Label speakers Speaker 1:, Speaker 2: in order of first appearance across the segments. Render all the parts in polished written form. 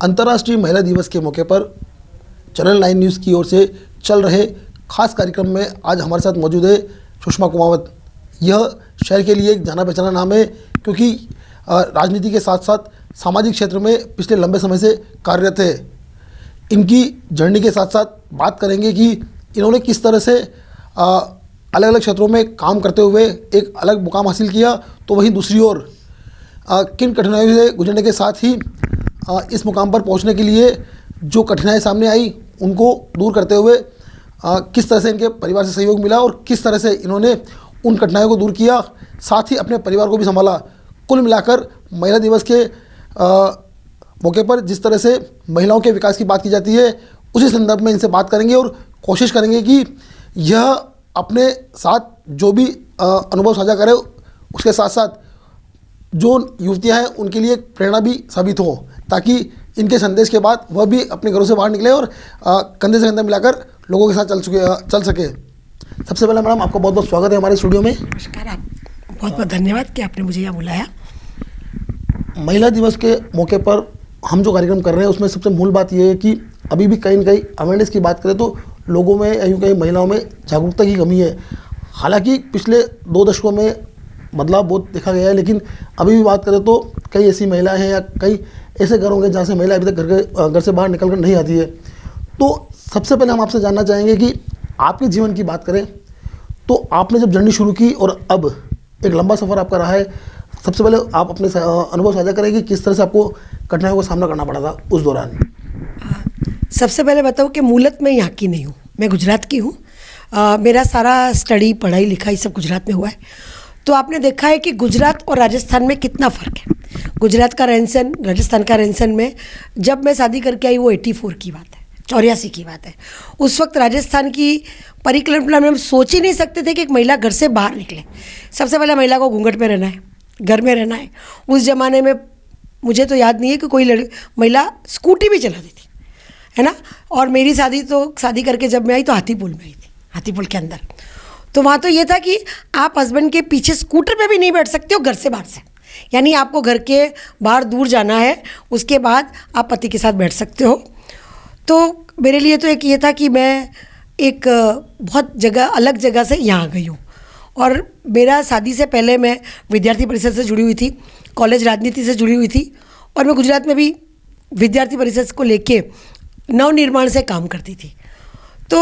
Speaker 1: अंतर्राष्ट्रीय महिला दिवस के मौके पर चैनल 9 न्यूज़ की ओर से चल रहे खास कार्यक्रम में आज हमारे साथ मौजूद है सुषमा कुमावत। यह शहर के लिए एक जाना पहचाना नाम है, क्योंकि राजनीति के साथ साथ सामाजिक क्षेत्र में पिछले लंबे समय से कार्यरत है। इनकी जर्नी के साथ साथ बात करेंगे कि इन्होंने किस तरह से अलग अलग क्षेत्रों में काम करते हुए एक अलग मुकाम हासिल किया, तो वहीं दूसरी ओर किन कठिनाइयों से गुजरने के साथ ही इस मुकाम पर पहुंचने के लिए जो कठिनाई सामने आई उनको दूर करते हुए किस तरह से इनके परिवार से सहयोग मिला और किस तरह से इन्होंने उन कठिनाइयों को दूर किया, साथ ही अपने परिवार को भी संभाला। कुल मिलाकर महिला दिवस के मौके पर जिस तरह से महिलाओं के विकास की बात की जाती है, उसी संदर्भ में इनसे बात करेंगे और कोशिश करेंगे कि यह अपने साथ जो भी अनुभव साझा करे उसके साथ साथ जो युवतियां हैं उनके लिए प्रेरणा भी साबित हो, ताकि इनके संदेश के बाद वह भी अपने घरों से बाहर निकले और कंधे से कंधा मिलाकर लोगों के साथ चल सके। सबसे पहले मैडम, आपका बहुत बहुत स्वागत है हमारे स्टूडियो में।
Speaker 2: नमस्कार, आप बहुत बहुत धन्यवाद कि आपने मुझे यहाँ बुलाया।
Speaker 1: महिला दिवस के मौके पर हम जो कार्यक्रम कर रहे हैं उसमें सबसे मूल बात यह है कि अभी भी कहीं न कहीं अवेयरनेस की बात करें तो लोगों में या यूँ कहीं महिलाओं में जागरूकता की कमी है। हालांकि पिछले 2 दशकों में बदलाव बहुत देखा गया है, लेकिन अभी भी बात करें तो कई ऐसी महिलाएं हैं या कई ऐसे घर होंगे जहाँ से महिला अभी तक घर से बाहर निकल कर नहीं आती है। तो सबसे पहले हम आपसे जानना चाहेंगे कि आपके जीवन की बात करें तो आपने जब जर्नी शुरू की और अब एक लंबा सफ़र आपका रहा है, सबसे पहले आप अपने अनुभव साझा करें कि किस तरह से आपको कठिनाइयों का सामना करना पड़ा था उस दौरान।
Speaker 2: सबसे पहले बताऊँ कि मूलत मैं यहाँ की नहीं हूँ, मैं गुजरात की हूँ। मेरा सारा स्टडी, पढ़ाई लिखाई सब गुजरात में हुआ है। तो आपने देखा है कि गुजरात और राजस्थान में कितना फ़र्क है। गुजरात का रहन सहन, राजस्थान का रहन सहन में जब मैं शादी करके आई वो 84 की बात है, 84 की बात है। उस वक्त राजस्थान की परिकल्पना में हम सोच ही नहीं सकते थे कि एक महिला घर से बाहर निकले। सबसे पहले महिला को घूंघट में रहना है, घर में रहना है। उस ज़माने में मुझे तो याद नहीं है कि कोई महिला स्कूटी भी चलाती थी, है ना। और मेरी शादी करके जब मैं आई तो हाथीपुल में आई थी, हाथीपुल के अंदर। तो वहाँ तो ये था कि आप हस्बैंड के पीछे स्कूटर पे भी नहीं बैठ सकते हो घर से बाहर से, यानी आपको घर के बाहर दूर जाना है, उसके बाद आप पति के साथ बैठ सकते हो। तो मेरे लिए तो एक ये था कि मैं एक बहुत अलग जगह से यहाँ आ गई हूँ। और मेरा शादी से पहले मैं विद्यार्थी परिषद से जुड़ी हुई थी, कॉलेज राजनीति से जुड़ी हुई थी, और मैं गुजरात में भी विद्यार्थी परिषद को लेके नवनिर्माण से काम करती थी। तो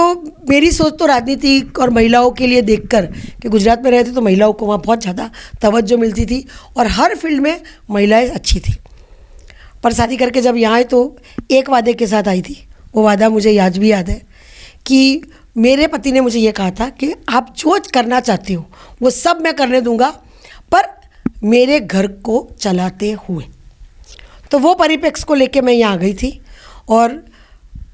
Speaker 2: मेरी सोच तो राजनीति और महिलाओं के लिए देखकर कि गुजरात में रहते तो महिलाओं को वहाँ बहुत ज़्यादा तवज्जो मिलती थी और हर फील्ड में महिलाएं अच्छी थी। पर शादी करके जब यहाँ आए तो एक वादे के साथ आई थी। वो वादा मुझे आज भी याद है कि मेरे पति ने मुझे ये कहा था कि आप जो करना चाहती हो वो सब मैं करने दूँगा, पर मेरे घर को चलाते हुए। तो वो परिप्रेक्ष्य को लेकर मैं यहाँ आ गई थी। और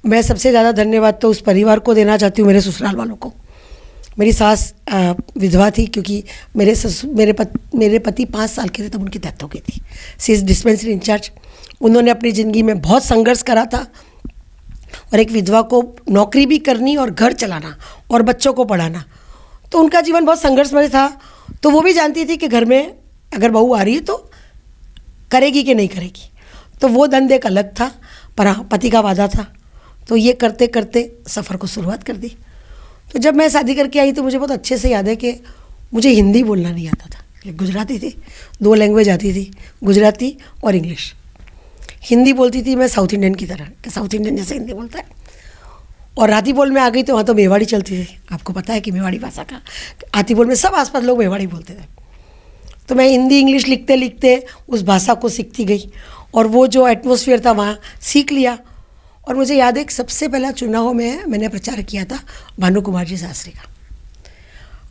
Speaker 2: मैं सबसे ज़्यादा धन्यवाद तो उस परिवार को देना चाहती हूँ, मेरे ससुराल वालों को। मेरी सास विधवा थी, क्योंकि मेरे पति 5 साल के थे तब उनकी डेथ हो गई थी। सी इज़ डिस्पेंसरी इंचार्ज। उन्होंने अपनी ज़िंदगी में बहुत संघर्ष करा था, और एक विधवा को नौकरी भी करनी और घर चलाना और बच्चों को पढ़ाना, तो उनका जीवन बहुत संघर्षमय था। तो वो भी जानती थी कि घर में अगर बहू आ रही है तो करेगी कि नहीं करेगी। तो वो दंड एक अलग था, पर हाँ, पति का वादा था। तो ये करते करते सफ़र को शुरुआत कर दी। तो जब मैं शादी करके आई तो मुझे बहुत अच्छे से याद है कि मुझे हिंदी बोलना नहीं आता था। गुजराती थी, 2 लैंग्वेज आती थी, गुजराती और इंग्लिश। हिंदी बोलती थी मैं साउथ इंडियन की तरह, कि साउथ इंडियन जैसे हिंदी बोलता है। और हाथीपुल में आ गई तो वहाँ तो मेवाड़ी चलती थी, आपको पता है कि मेवाड़ी भाषा का हाथीपुल में सब आसपास लोग मेवाड़ी बोलते थे। तो मैं हिंदी इंग्लिश लिखते लिखते उस भाषा को सीखती गई, और वो जो एटमॉस्फेयर था वहाँ सीख लिया। और मुझे याद है कि सबसे पहला चुनाव में मैंने प्रचार किया था भानु कुमार जी शास्त्री का।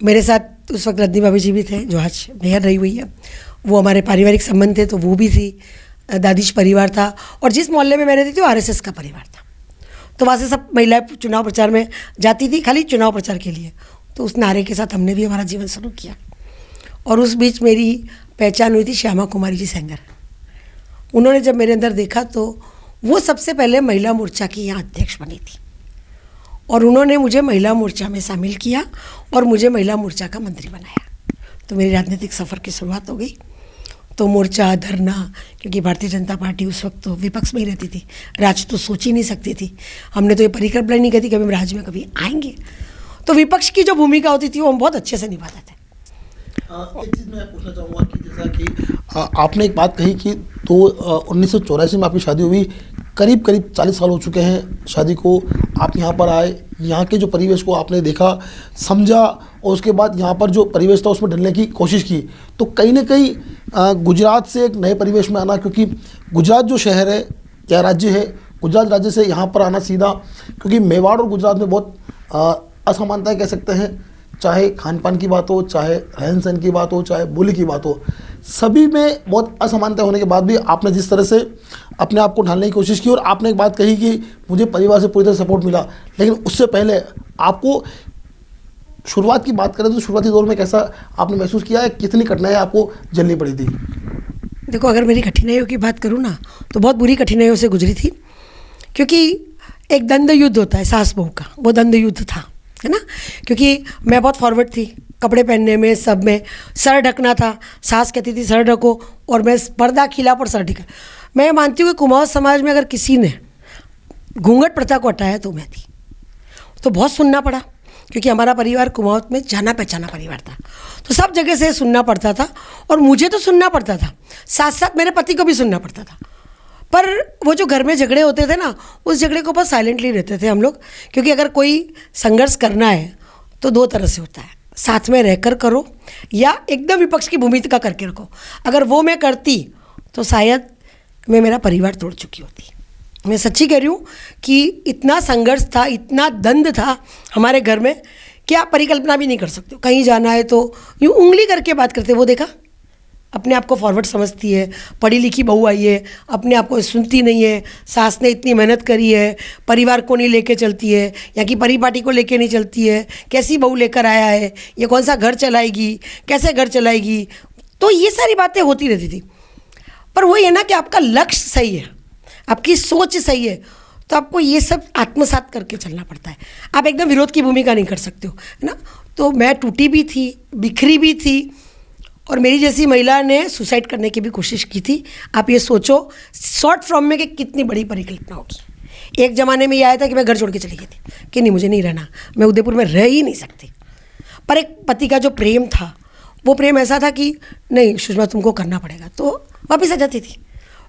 Speaker 2: मेरे साथ उस वक्त रजनी भाभी जी भी थे, जो आज मेयर रही हुई है। वो हमारे पारिवारिक संबंध थे, तो वो भी थी। दादीश परिवार था, और जिस मोहल्ले में मैं रहती थी वो आरएसएस का परिवार था। तो वहाँ से सब महिलाएं चुनाव प्रचार में जाती थी, खाली चुनाव प्रचार के लिए। तो उस नारे के साथ हमने भी हमारा जीवन शुरू किया। और उस बीच मेरी पहचान हुई थी श्यामा कुमारी जी सेंगर। उन्होंने जब मेरे अंदर देखा तो वो सबसे पहले महिला मोर्चा की यहाँ अध्यक्ष बनी थी, और उन्होंने मुझे महिला मोर्चा में शामिल किया और मुझे महिला मोर्चा का मंत्री बनाया। तो मेरी राजनीतिक सफ़र की शुरुआत हो गई। तो मोर्चा, धरना, क्योंकि भारतीय जनता पार्टी उस वक्त तो विपक्ष में ही रहती थी, राज तो सोच ही नहीं सकती थी। हमने तो ये परिकल्पना नहीं की थी कभी हम राज में कभी आएंगे। तो विपक्ष की जो भूमिका होती थी वो हम बहुत अच्छे से निभाते थे।
Speaker 1: एक चीज़ मैं पूछना चाहूँगा कि जैसा कि आपने एक बात कही कि तो 1984 में आपकी शादी हुई, करीब 40 साल हो चुके हैं शादी को। आप यहाँ पर आए, यहाँ के जो परिवेश को आपने देखा, समझा, और उसके बाद यहाँ पर जो परिवेश था उसमें ढलने की कोशिश की। तो कहीं ना कहीं गुजरात से एक नए परिवेश में आना, क्योंकि गुजरात जो शहर है या राज्य है, गुजरात राज्य से यहाँ पर आना सीधा, क्योंकि मेवाड़ और गुजरात में बहुत असमानताएं कह सकते हैं, चाहे खान पान की बात हो, चाहे रहन सहन की बात हो, चाहे बोली की बात हो, सभी में बहुत असमानता होने के बाद भी आपने जिस तरह से अपने आप को ढालने की कोशिश की, और आपने एक बात कही कि मुझे परिवार से पूरी तरह सपोर्ट मिला। लेकिन उससे पहले आपको शुरुआत की बात करें तो शुरुआती दौर में कैसा आपने महसूस किया है, कितनी कठिनाई आपको झेलनी पड़ी थी?
Speaker 2: देखो, अगर मेरी कठिनाइयों की बात करूँ ना तो बहुत बुरी कठिनाइयों से गुजरी थी, क्योंकि एक द्वंद्व युद्ध होता है सास बहू का, वो द्वंद्व युद्ध था, है ना। क्योंकि मैं बहुत फॉरवर्ड थी कपड़े पहनने में, सब में सर ढकना था, सास कहती थी सर ढको, और मैं पर्दा खिला पर सर ढका। मैं मानती हूँ कि कुमाऊँ समाज में अगर किसी ने घूंघट प्रथा को हटाया तो मैं थी। तो बहुत सुनना पड़ा, क्योंकि हमारा परिवार कुमाऊँ में जाना पहचाना परिवार था, तो सब जगह से सुनना पड़ता था, और मुझे तो सुनना पड़ता था, साथ साथ मेरे पति को भी सुनना पड़ता था। पर वो जो घर में झगड़े होते थे ना, उस झगड़े को बहुत साइलेंटली रहते थे हम लोग, क्योंकि अगर कोई संघर्ष करना है तो दो तरह से होता है, साथ में रहकर करो या एकदम विपक्ष की भूमिका करके रखो। अगर वो मैं करती तो शायद मैं मेरा परिवार तोड़ चुकी होती। मैं सच्ची कह रही हूँ कि इतना संघर्ष था, इतना द्वंद्व था हमारे घर में कि आप परिकल्पना भी नहीं कर सकते हो। कहीं जाना है तो यूँ उंगली करके बात करते, वो देखा अपने आप को फॉरवर्ड समझती है, पढ़ी लिखी बहू आई है, अपने आप को सुनती नहीं है, सास ने इतनी मेहनत करी है, परिवार को नहीं लेके चलती है, या कि परिपाटी को लेके नहीं चलती है, कैसी बहू लेकर आया है, ये कौन सा घर चलाएगी, कैसे घर चलाएगी। तो ये सारी बातें होती रहती थी। पर वही है ना कि आपका लक्ष्य सही है, आपकी सोच सही है, तो आपको ये सब आत्मसात करके चलना पड़ता है। आप एकदम विरोध की भूमिका नहीं कर सकते हो, है ना। तो मैं टूटी भी थी, बिखरी भी थी, और मेरी जैसी महिला ने सुसाइड करने की भी कोशिश की थी। आप ये सोचो शॉर्ट फॉर्म में कि कितनी बड़ी परिकल्पना होगी। एक ज़माने में ये आया था कि मैं घर छोड़ के चली गई थी कि नहीं, मुझे नहीं रहना, मैं उदयपुर में रह ही नहीं सकती। पर एक पति का जो प्रेम था, वो प्रेम ऐसा था कि नहीं सुषमा तुमको करना पड़ेगा, तो वापस आ जाती थी,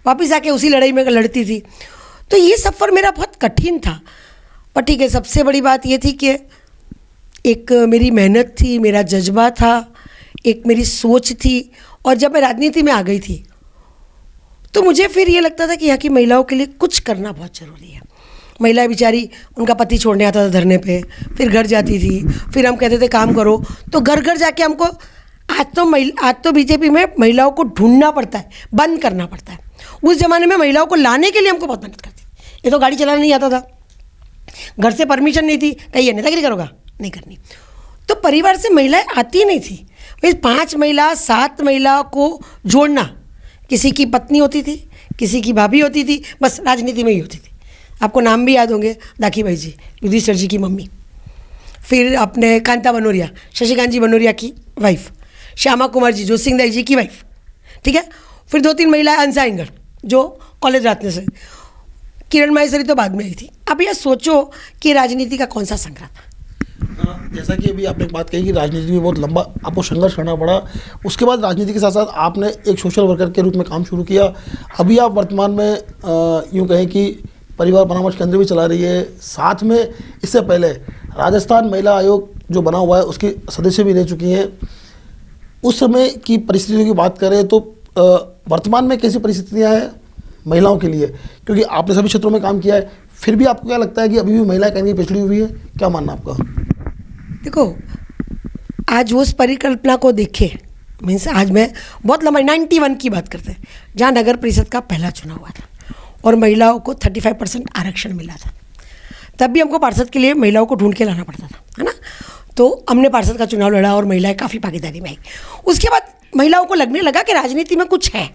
Speaker 2: वापस आके उसी लड़ाई में लड़ती थी। तो ये सफ़र मेरा बहुत कठिन था। पर ठीक है, सबसे बड़ी बात ये थी कि एक मेरी मेहनत थी, मेरा जज्बा था, एक मेरी सोच थी। और जब मैं राजनीति में आ गई थी तो मुझे फिर ये लगता था कि यहाँ की महिलाओं के लिए कुछ करना बहुत ज़रूरी है। महिला बेचारी, उनका पति छोड़ने आता था धरने पे, फिर घर जाती थी, फिर हम कहते थे काम करो, तो घर घर जाके हमको आज तो बीजेपी में महिलाओं को ढूंढना पड़ता है, बंद करना पड़ता है। उस ज़माने में महिलाओं को लाने के लिए हमको बहुत मेहनत करती थी। ये तो गाड़ी चलाना नहीं आता था, घर से परमिशन नहीं थी, कहिए नेतागिरी करोगा, नहीं करनी। तो परिवार से महिलाएं आती नहीं थी। भाई 5 महिला 7 महिला को जोड़ना, किसी की पत्नी होती थी, किसी की भाभी होती थी, बस राजनीति में ही होती थी। आपको नाम भी याद होंगे, दाखी भाई जी, युधिष्ठिर जी की मम्मी, फिर अपने कांता बनोरिया, शशिकांत जी बनोरिया की वाइफ, श्यामा कुमार जी जो सिंह दाई जी की वाइफ, ठीक है। फिर 2-3 महिलाएं अंसा इंगर जो कॉलेज रात से, किरण माहेश्वरी तो बाद में आई थी। अब यह सोचो कि राजनीति का कौन सा संग्रह था।
Speaker 1: जैसा कि अभी आपने एक बात कही कि राजनीति में बहुत लंबा आपको संघर्ष करना पड़ा, उसके बाद राजनीति के साथ साथ आपने एक सोशल वर्कर के रूप में काम शुरू किया। अभी आप वर्तमान में यूँ कहें कि परिवार परामर्श केंद्र भी चला रही है, साथ में इससे पहले राजस्थान महिला आयोग जो बना हुआ है उसकी सदस्य भी रह चुकी हैं। उस समय की परिस्थितियों की बात करें तो वर्तमान में कैसी परिस्थितियाँ हैं महिलाओं के लिए, क्योंकि आपने सभी क्षेत्रों में काम किया है, फिर भी आपको क्या लगता है कि अभी भी महिलाएं कहीं पिछड़ी हुई है? क्या मानना आपका?
Speaker 2: देखो, आज उस परिकल्पना को देखें, मीन्स आज मैं बहुत लंबा 91 की बात करते हैं, जहाँ नगर परिषद का पहला चुनाव हुआ था और महिलाओं को 35% आरक्षण मिला था। तब भी हमको पार्षद के लिए महिलाओं को ढूंढ के लाना पड़ता था, है ना। तो हमने पार्षद का चुनाव लड़ा और महिलाएं काफ़ी भागीदारी में आई। उसके बाद महिलाओं को लगने लगा कि राजनीति में कुछ है,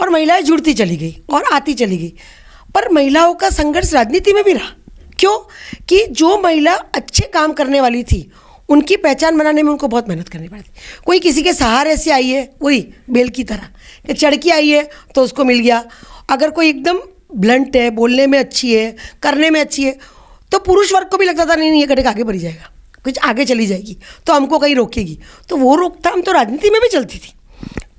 Speaker 2: और महिलाएं जुड़ती चली गई और आती चली गई। पर महिलाओं का संघर्ष राजनीति में भी रहा। क्यों? कि जो महिला अच्छे काम करने वाली थी उनकी पहचान बनाने में उनको बहुत मेहनत करनी पड़ती। कोई किसी के सहारे से आई है, वही बेल की तरह कि चढ़ के आई है तो उसको मिल गया। अगर कोई एकदम ब्लंट है, बोलने में अच्छी है, करने में अच्छी है, तो पुरुष वर्ग को भी लगता था नहीं नहीं ये कड़े आगे बढ़ी जाएगा, कुछ आगे चली जाएगी तो हमको कहीं रोकेगी। तो वो रोकथाम तो राजनीति में भी चलती थी,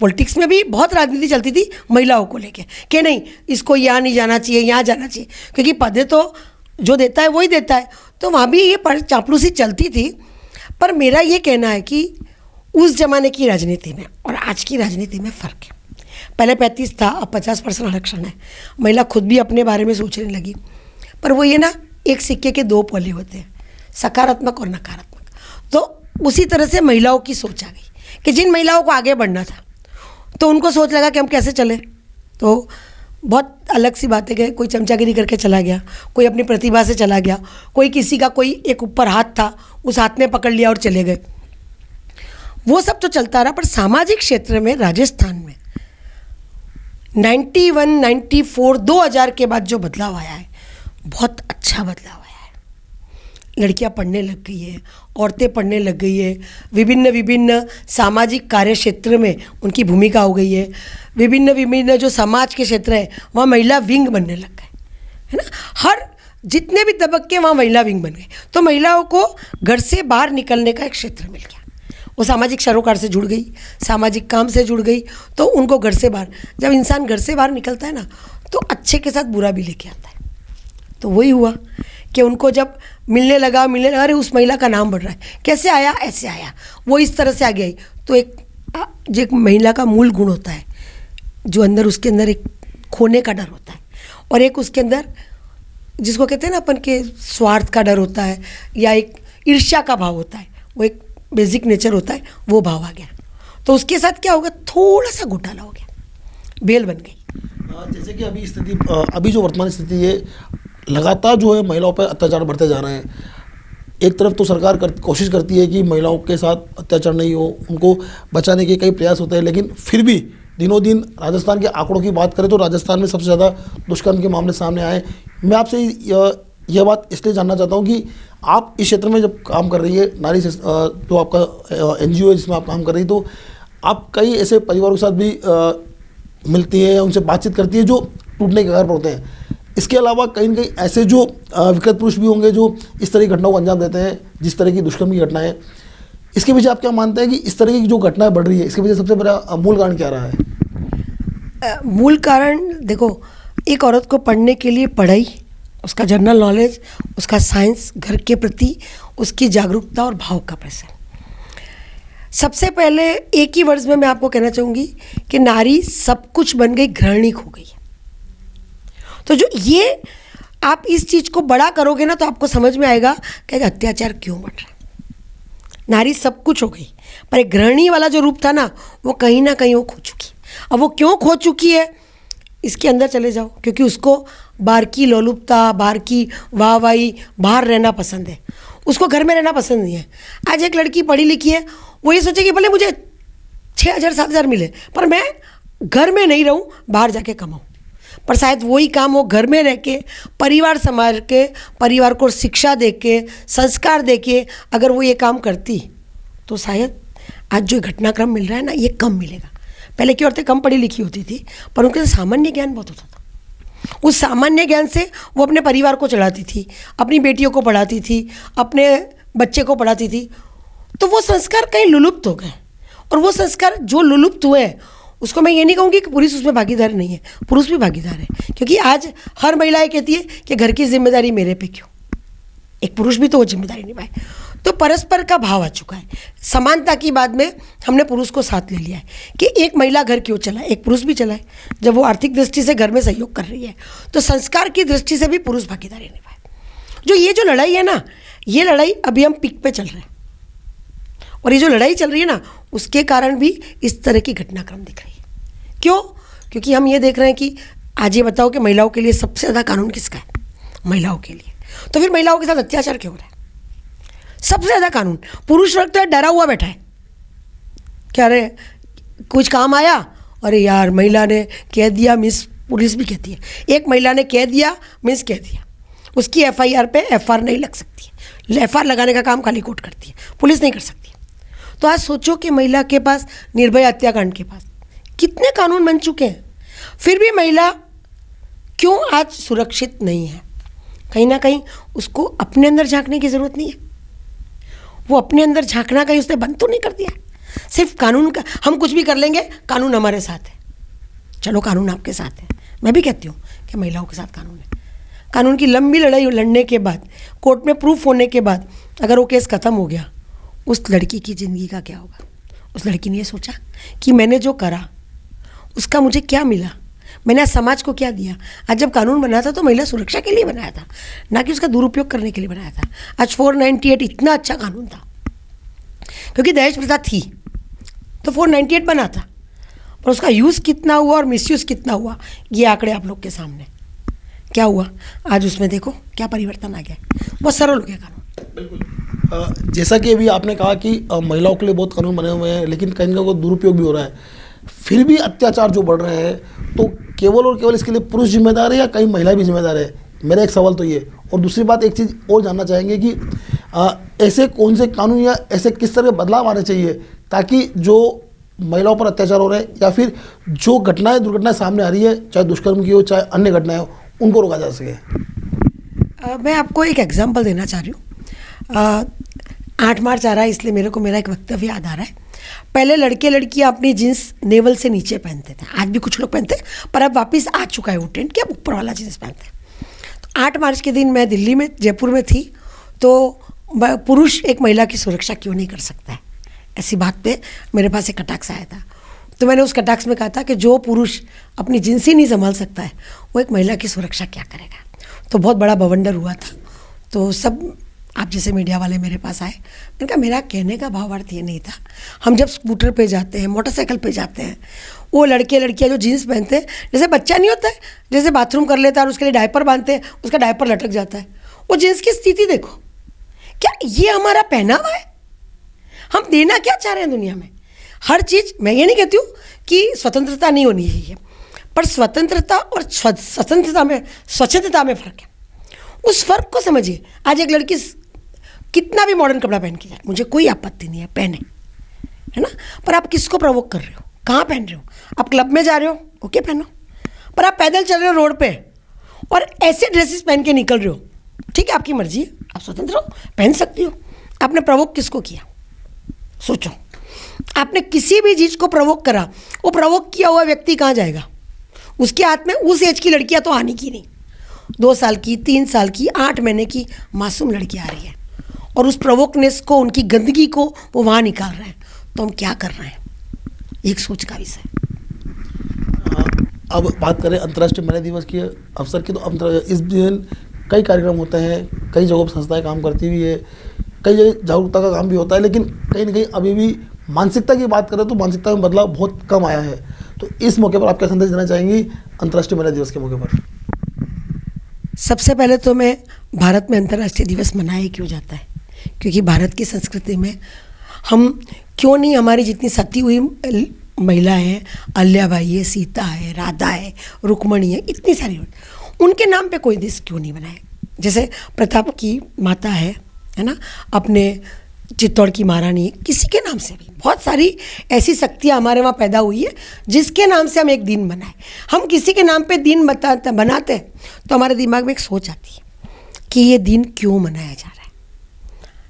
Speaker 2: पॉलिटिक्स में भी बहुत राजनीति चलती थी महिलाओं को लेके कि नहीं इसको यहाँ नहीं जाना चाहिए, यहाँ जाना चाहिए, क्योंकि पदे तो जो देता है वही देता है। तो वहाँ भी ये चापलूसी चलती थी। पर मेरा ये कहना है कि उस ज़माने की राजनीति में और आज की राजनीति में फ़र्क है। पहले 35 था, अब 50% आरक्षण है। महिला खुद भी अपने बारे में सोचने लगी। पर वो ये ना, एक सिक्के के दो पहलू होते हैं, सकारात्मक और नकारात्मक। तो उसी तरह से महिलाओं की सोच आ गई कि जिन महिलाओं को आगे बढ़ना था तो उनको सोच लगा कि हम कैसे चले। तो बहुत अलग सी बात है कि कोई चमचागिरी करके चला गया, कोई अपनी प्रतिभा से चला गया, कोई किसी का कोई एक ऊपर हाथ था उस हाथ में पकड़ लिया और चले गए। वो सब तो चलता रहा। पर सामाजिक क्षेत्र में राजस्थान में 91, 94, 2000 के बाद जो बदलाव आया है, बहुत अच्छा बदलाव आया है। लड़कियां पढ़ने लग गई है, औरतें पढ़ने लग गई है, विभिन्न विभिन्न सामाजिक कार्य क्षेत्र में उनकी भूमिका हो गई है। विभिन्न विभिन्न जो समाज के क्षेत्र है वहाँ महिला विंग बनने लग गए, है ना। हर जितने भी तबक्के वहाँ महिला विंग बन गए। तो महिलाओं को घर से बाहर निकलने का एक क्षेत्र मिल गया। वो सामाजिक सरोकार से जुड़ गई, सामाजिक काम से जुड़ गई। तो उनको घर से बाहर, जब इंसान घर से बाहर निकलता है ना, तो अच्छे के साथ बुरा भी लेके आता है। तो वही हुआ कि उनको जब मिलने लगा, अरे उस महिला का नाम बढ़ रहा है, कैसे आया, ऐसे आया, वो इस तरह से आगे आई। तो एक महिला का मूल गुण होता है जो अंदर, उसके अंदर एक खोने का डर होता है, और एक उसके अंदर जिसको कहते हैं ना अपन के स्वार्थ का डर होता है, या एक ईर्ष्या का भाव होता है। वो एक बेसिक नेचर होता है, वो भाव आ गया। तो उसके साथ क्या होगा, थोड़ा सा घोटाला हो गया, बेल बन गई।
Speaker 1: जैसे कि अभी जो वर्तमान स्थिति है, लगातार जो है महिलाओं पर अत्याचार बढ़ते जा रहे हैं। एक तरफ तो सरकार कोशिश करती है कि महिलाओं के साथ अत्याचार नहीं हो, उनको बचाने के कई प्रयास होते हैं, लेकिन फिर भी दिनों दिन राजस्थान के आंकड़ों की बात करें तो राजस्थान में सबसे ज़्यादा दुष्कर्म के मामले सामने आए। मैं आपसे यह बात इसलिए जानना चाहता हूँ कि आप इस क्षेत्र में जब काम कर रही है, नारी से जो आपका NGO है जिसमें आप काम कर रही है, तो आप कई ऐसे परिवारों के साथ भी मिलती हैं या उनसे बातचीत करती है जो टूटने के कगार पर होते हैं। इसके अलावा कहीं न कहीं ऐसे जो विकृत पुरुष भी होंगे जो इस तरह की घटनाओं को अंजाम देते हैं, जिस तरह की दुष्कर्म की घटनाएं। इसके पीछे आप क्या मानते हैं कि इस तरह की जो घटनाएं बढ़ रही है, इसके पीछे सबसे बड़ा मूल कारण क्या रहा है?
Speaker 2: मूल कारण देखो, एक औरत को पढ़ने के लिए पढ़ाई, उसका जनरल नॉलेज, उसका साइंस, घर के प्रति उसकी जागरूकता और भाव का प्रसार। सबसे पहले एक ही वर्ड में मैं आपको कहना चाहूँगी कि नारी सब कुछ बन गई, घृणिक हो गई। तो जो ये आप इस चीज़ को बड़ा करोगे ना, तो आपको समझ में आएगा कि अत्याचार क्यों बढ़ रहा है। नारी सब कुछ हो गई, पर एक गृहिणी वाला जो रूप था ना, वो कहीं ना कहीं वो खो चुकी। अब वो क्यों खो चुकी है, इसके अंदर चले जाओ, क्योंकि उसको बाहर की लोलुपता, बाहर की वाहवाही, बाहर रहना पसंद है, उसको घर में रहना पसंद नहीं है। आज एक लड़की पढ़ी लिखी है, वो ये सोचे कि भले मुझे 6,000 7,000 मिले, पर मैं घर में नहीं रहूँ, बाहर जाके कमाऊँ। पर शायद वही काम वो घर में रह के, परिवार संभाल के, परिवार को शिक्षा दे के, संस्कार दे के अगर वो ये काम करती, तो शायद आज जो घटनाक्रम मिल रहा है ना, ये कम मिलेगा। पहले की औरतें कम पढ़ी लिखी होती थी, पर उनके सामान्य ज्ञान बहुत होता था। उस सामान्य ज्ञान से वो अपने परिवार को चलाती थी, अपनी बेटियों को पढ़ाती थी, अपने बच्चे को पढ़ाती थी। तो वो संस्कार कहीं लुलुप्त हो गए, और वो संस्कार जो लुलुप्त हुए, उसको मैं ये नहीं कहूँगी कि पुरुष उसमें भागीदार नहीं है, पुरुष भी भागीदार है। क्योंकि आज हर महिलाएं कहती है कि घर की जिम्मेदारी मेरे पे क्यों, एक पुरुष भी तो वो जिम्मेदारी निभाए। तो परस्पर का भाव आ चुका है। समानता की बात में हमने पुरुष को साथ ले लिया है कि एक महिला घर क्यों चलाए, एक पुरुष भी चलाए। जब वो आर्थिक दृष्टि से घर में सहयोग कर रही है, तो संस्कार की दृष्टि से भी पुरुष भागीदारी निभाए। जो लड़ाई है ना, ये लड़ाई अभी हम पीक पे चल रहे हैं, और ये जो लड़ाई चल रही है ना, उसके कारण भी इस तरह की घटनाक्रम दिख रही है। क्यों? क्योंकि हम ये देख रहे हैं कि आज ये बताओ कि महिलाओं के लिए सबसे ज़्यादा कानून किसका है? महिलाओं के लिए। तो फिर महिलाओं के साथ अत्याचार क्यों हो रहा है? सबसे ज़्यादा कानून पुरुष वर्ग तो डरा हुआ बैठा है, क्या अरे कुछ काम आया, अरे यार महिला ने कह दिया, मिस पुलिस भी कहती है, एक महिला ने कह दिया, मिस कह दिया, उसकी FIR पे FR नहीं लग सकती है। FR लगाने का काम खाली कोर्ट करती है, पुलिस नहीं कर सकती। तो आज सोचो कि महिला के पास, निर्भया हत्याकांड के पास कितने कानून बन चुके हैं, फिर भी महिला क्यों आज सुरक्षित नहीं है? कहीं ना कहीं उसको अपने अंदर झांकने की ज़रूरत नहीं है। वो अपने अंदर झांकना कहीं उसने बंद तो नहीं कर दिया। सिर्फ कानून का, हम कुछ भी कर लेंगे, कानून हमारे साथ है। चलो कानून आपके साथ है, मैं भी कहती हूँ कि महिलाओं के साथ कानून है। कानून की लंबी लड़ाई लड़ने के बाद, कोर्ट में प्रूफ होने के बाद अगर वो केस ख़त्म हो गया, उस लड़की की ज़िंदगी का क्या होगा? उस लड़की ने ये सोचा कि मैंने जो करा उसका मुझे क्या मिला, मैंने आज समाज को क्या दिया। आज जब कानून बना था तो महिला सुरक्षा के लिए बनाया था, ना कि उसका दुरुपयोग करने के लिए बनाया था। आज 498 इतना अच्छा कानून था क्योंकि दहेज प्रथा थी, तो 498 बना था, पर उसका यूज़ कितना हुआ और मिसयूज़ कितना हुआ, ये आंकड़े आप लोग के सामने। क्या हुआ आज उसमें, देखो क्या परिवर्तन आ गया। बहुत सरल हो गया कानून।
Speaker 1: जैसा कि अभी आपने कहा कि महिलाओं के लिए बहुत कानून बने हुए हैं, लेकिन कहीं ना कहीं दुरुपयोग भी हो रहा है। फिर भी अत्याचार जो बढ़ रहे हैं, तो केवल और केवल इसके लिए पुरुष जिम्मेदार है या कहीं महिला भी जिम्मेदार है? मेरा एक सवाल तो ये। और दूसरी बात, एक चीज़ और जानना चाहेंगे कि ऐसे कौन से कानून या ऐसे किस तरह के बदलाव आने चाहिए ताकि जो महिलाओं पर अत्याचार हो रहे हैं या फिर जो घटनाएं, दुर्घटनाएं सामने आ रही है, चाहे दुष्कर्म की हो चाहे अन्य घटनाएं हो, उनको रोका जा सके।
Speaker 2: मैं आपको एक एग्जांपल देना चाह रही हूँ। 8 मार्च आ रहा है, इसलिए मेरे को मेरा एक वक्तव्य याद आ रहा है। पहले लड़के लड़कियाँ अपनी जीन्स नेवल से नीचे पहनते थे, आज भी कुछ लोग पहनते हैं, पर अब वापस आ चुका है वो ट्रेंड कि अब ऊपर वाला जीन्स पहनते हैं। तो 8 मार्च के दिन मैं दिल्ली में, जयपुर में थी, तो पुरुष एक महिला की सुरक्षा क्यों नहीं कर सकता है, ऐसी बात पे मेरे पास एक कटाक्ष आया था। तो मैंने उस कटाक्ष में कहा था कि जो पुरुष अपनी जीन्स ही नहीं संभाल सकता है, वो एक महिला की सुरक्षा क्या करेगा। तो बहुत बड़ा बवंडर हुआ था। तो सब आप जैसे मीडिया वाले मेरे पास आए, मैंने कहा मेरा कहने का भावार्थ ये नहीं था। हम जब स्कूटर पे जाते हैं, मोटरसाइकिल पे जाते हैं, वो लड़के लड़कियां जो जीन्स पहनते हैं, जैसे बच्चा नहीं होता है, जैसे बाथरूम कर लेता है और उसके लिए डायपर बांधते हैं, उसका डायपर लटक जाता है, वो जीन्स की स्थिति देखो। क्या ये हमारा पहनावा है? हम देना क्या चाह रहे हैं दुनिया में? हर चीज़, मैं ये नहीं कहती हूँ कि स्वतंत्रता नहीं होनी चाहिए, पर स्वतंत्रता और स्वतंत्रता में, स्वच्छता में फ़र्क है। उस फ़र्क को समझिए। आज एक लड़की कितना भी मॉडर्न कपड़ा पहन के जाए, मुझे कोई आपत्ति नहीं है, पहने, है ना, पर आप किसको प्रवोक कर रहे हो, कहाँ पहन रहे हो? आप क्लब में जा रहे हो, ओके पहनो, पर आप पैदल चल रहे हो रोड पे और ऐसे ड्रेसेस पहन के निकल रहे हो, ठीक है, आपकी मर्जी है, आप स्वतंत्र हो, पहन सकती हो। आपने प्रवोक किसको किया? सोचो, आपने किसी भी चीज़ को प्रवोक करा, वो प्रवोक किया हुआ व्यक्ति कहाँ जाएगा? उसके हाथ में उस एज की लड़कियाँ तो आने की नहीं, 2 साल की, 3 साल की, 8 महीने की मासूम लड़की आ रही है और उस प्रवोकनेस को, उनकी गंदगी को वो वहाँ निकाल रहे हैं। तो हम क्या कर रहे हैं? एक सोच का विषय।
Speaker 1: अब बात करें अंतर्राष्ट्रीय महिला दिवस के अवसर की, तो इस दिन कई कार्यक्रम होते हैं, कई जगहों पर संस्थाएं काम करती भी है, कई जगह जागरूकता का काम भी होता है, लेकिन कहीं ना कहीं अभी भी मानसिकता की बात करें तो मानसिकता में बदलाव बहुत कम आया है। तो इस मौके पर आप क्या संदेश देना चाहेंगी अंतर्राष्ट्रीय महिला दिवस के मौके पर?
Speaker 2: सबसे पहले तो मैं, भारत में अंतर्राष्ट्रीय दिवस मनाया क्यों जाता है? क्योंकि भारत की संस्कृति में हम क्यों नहीं, हमारी जितनी सती हुई महिलाएं हैं, अल्लाबाई है, सीता है, राधा है, रुक्मणी है, इतनी सारी, उनके नाम पे कोई दिवस क्यों नहीं बनाए? जैसे प्रताप की माता है ना, अपने चित्तौड़ की महारानी है, किसी के नाम से भी बहुत सारी ऐसी शक्तियाँ हमारे वहाँ पैदा हुई है जिसके नाम से हम एक दिन मनाएं। हम किसी के नाम पे दिन बनाते हैं तो हमारे दिमाग में एक सोच आती है कि ये दिन क्यों मनाया जा रहा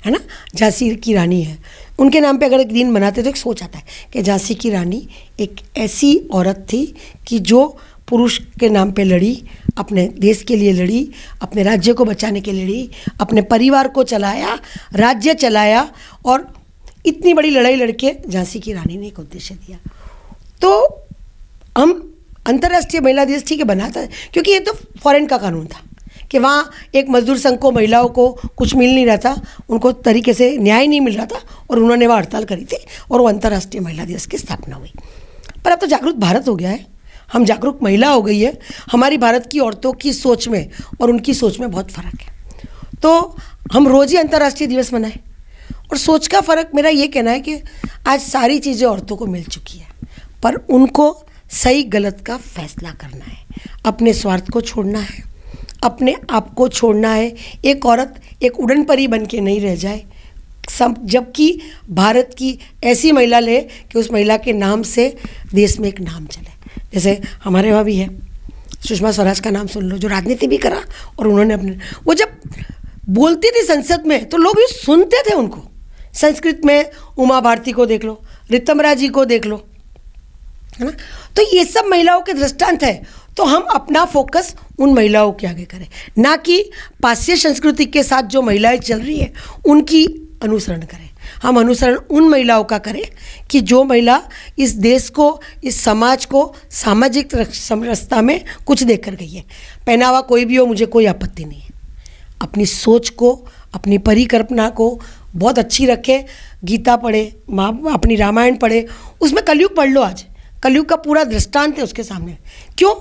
Speaker 2: है ना। झांसी की रानी है, उनके नाम पे अगर एक दिन मनाते तो एक सोच आता है कि झांसी की रानी एक ऐसी औरत थी कि जो पुरुष के नाम पे लड़ी, अपने देश के लिए लड़ी, अपने राज्य को बचाने के लिए लड़ी, अपने परिवार को चलाया, राज्य चलाया, और इतनी बड़ी लड़ाई लड़के झांसी की रानी ने एक उद्देश्य दिया। तो हम अंतर्राष्ट्रीय महिला दिवस ठीक है बनाता है, क्योंकि ये तो फॉरेन का कानून था कि वहाँ एक मजदूर संघ को, महिलाओं को कुछ मिल नहीं रहा था, उनको तरीके से न्याय नहीं मिल रहा था, और उन्होंने वहाँ हड़ताल करी थी और वो अंतर्राष्ट्रीय महिला दिवस की स्थापना हुई। पर अब तो जागरूक भारत हो गया है, हम जागरूक महिला हो गई है। हमारी भारत की औरतों की सोच में और उनकी सोच में बहुत फ़र्क है। तो हम रोज़ ही अंतर्राष्ट्रीय दिवस मनाएं। और सोच का फ़र्क, मेरा ये कहना है कि आज सारी चीज़ें औरतों को मिल चुकी है, पर उनको सही गलत का फैसला करना है, अपने स्वार्थ को छोड़ना है, अपने आप को छोड़ना है। एक औरत एक उड़न परी बन के नहीं रह जाए, सब जबकि भारत की ऐसी महिला ले कि उस महिला के नाम से देश में एक नाम चले। जैसे हमारे वहाँ भी है, सुषमा स्वराज का नाम सुन लो, जो राजनीति भी करा और उन्होंने अपने, वो जब बोलती थी संसद में तो लोग भी सुनते थे उनको। संस्कृत में उमा भारती को देख लो, रितमरा जी को देख लो, है ना। तो ये सब महिलाओं के दृष्टांत है। तो हम अपना फोकस उन महिलाओं के आगे करें, ना कि पाश्चात्य संस्कृति के साथ जो महिलाएं चल रही है उनकी अनुसरण करें। हम अनुसरण उन महिलाओं का करें कि जो महिला इस देश को, इस समाज को सामाजिक समरसता में कुछ देकर कर गई है। पहनावा कोई भी हो, मुझे कोई आपत्ति नहीं है। अपनी सोच को, अपनी परिकल्पना को बहुत अच्छी रखें। गीता पढ़े, अपनी रामायण पढ़े, उसमें कलयुग पढ़ लो। आज कलयुग का पूरा दृष्टांत है उसके सामने। क्यों?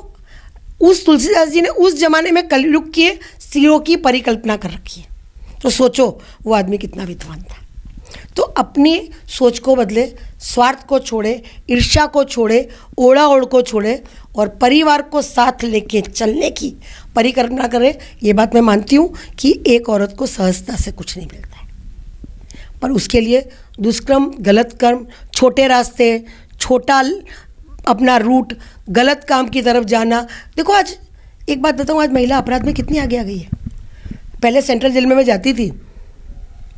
Speaker 2: उस तुलसीदास जी ने उस जमाने में कलयुग के सिरों की परिकल्पना कर रखी है। तो सोचो वो आदमी कितना विद्वान था। तो अपनी सोच को बदले, स्वार्थ को छोड़े, ईर्ष्या को छोड़े, ओढ़ा ओढ़ को छोड़े और परिवार को साथ लेके चलने की परिकल्पना करें। ये बात मैं मानती हूँ कि एक औरत को सहजता से कुछ नहीं मिलता है, पर उसके लिए दुष्कर्म, गलत कर्म, छोटे रास्ते, छोटा अपना रूट, गलत काम की तरफ जाना। देखो आज एक बात बताऊँ, आज महिला अपराध में कितनी आगे आ गई है। पहले सेंट्रल जेल में मैं जाती थी,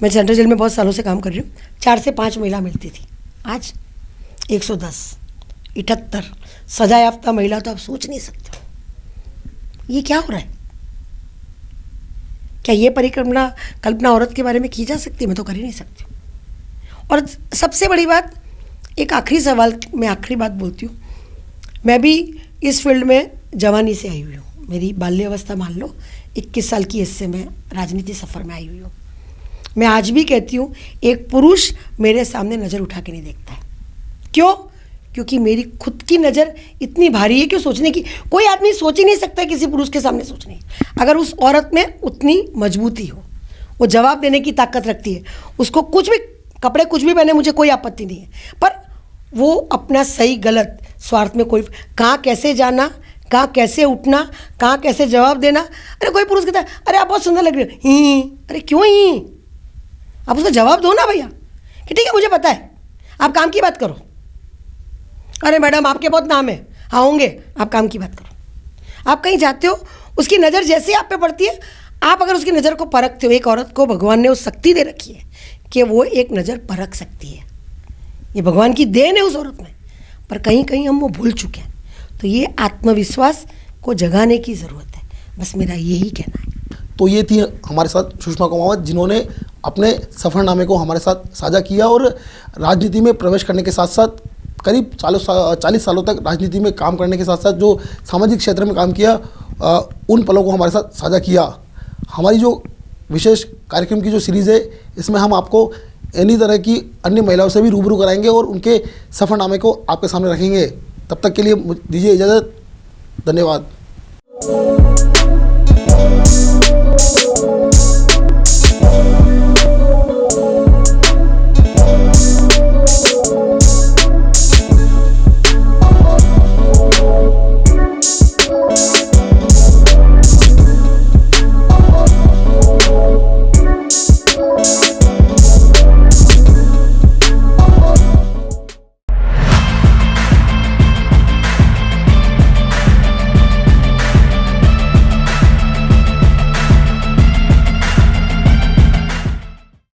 Speaker 2: मैं सेंट्रल जेल में बहुत सालों से काम कर रही हूँ, 4 से 5 महिला मिलती थी। आज 110, 78 सजा याफ्ता महिला, तो आप सोच नहीं सकते हो ये क्या हो रहा है। क्या ये कल्पना औरत के बारे में की जा सकती है? मैं तो कर ही नहीं सकती। और सबसे बड़ी बात, एक आखिरी सवाल, मैं आखिरी बात बोलती हूँ। मैं भी इस फील्ड में जवानी से आई हुई हूँ। मेरी बाल्यावस्था मान लो 21 साल की एज से मैं राजनीति सफ़र में आई हुई हूँ। मैं आज भी कहती हूँ, एक पुरुष मेरे सामने नज़र उठा के नहीं देखता है। क्यों? क्योंकि मेरी खुद की नज़र इतनी भारी है कि सोचने की, कोई आदमी सोच ही नहीं सकता किसी पुरुष के सामने सोचने। अगर उस औरत में उतनी मजबूती हो, वो जवाब देने की ताकत रखती है, उसको कुछ भी कपड़े कुछ भी पहने, मुझे कोई आपत्ति नहीं है, पर वो अपना सही गलत स्वार्थ में कोई, कहाँ कैसे जाना, कहाँ कैसे उठना, कहाँ कैसे जवाब देना। अरे कोई पुरुष कहता है अरे आप बहुत सुंदर लग रहे हो, ही, अरे क्यों ही? आप उसका जवाब दो ना भैया कि ठीक है मुझे पता है, आप काम की बात करो। अरे मैडम आपके बहुत नाम है, हाँ होंगे, आप काम की बात करो। आप कहीं जाते हो, उसकी नज़र जैसे आप पे पड़ती है, आप अगर उसकी नज़र को परखते हो, एक औरत को भगवान ने वो शक्ति दे रखी है कि वो एक नज़र परख सकती है। ये भगवान की देन है उस औरत में, पर कहीं कहीं हम वो भूल चुके हैं। तो ये आत्मविश्वास को जगाने की ज़रूरत है, बस मेरा यही कहना है।
Speaker 1: तो ये थी हमारे साथ सुषमा कुमावत, जिन्होंने अपने सफ़रनामे को हमारे साथ साझा किया और राजनीति में प्रवेश करने के साथ साथ करीब 40 सालों तक राजनीति में काम करने के साथ साथ जो सामाजिक क्षेत्र में काम किया, उन पलों को हमारे साथ साझा किया। हमारी जो विशेष कार्यक्रम की जो सीरीज़ है, इसमें हम आपको इन्हीं तरह की अन्य महिलाओं से भी रूबरू कराएंगे और उनके सफ़रनामे को आपके सामने रखेंगे। तब तक के लिए दीजिए इजाज़त। धन्यवाद।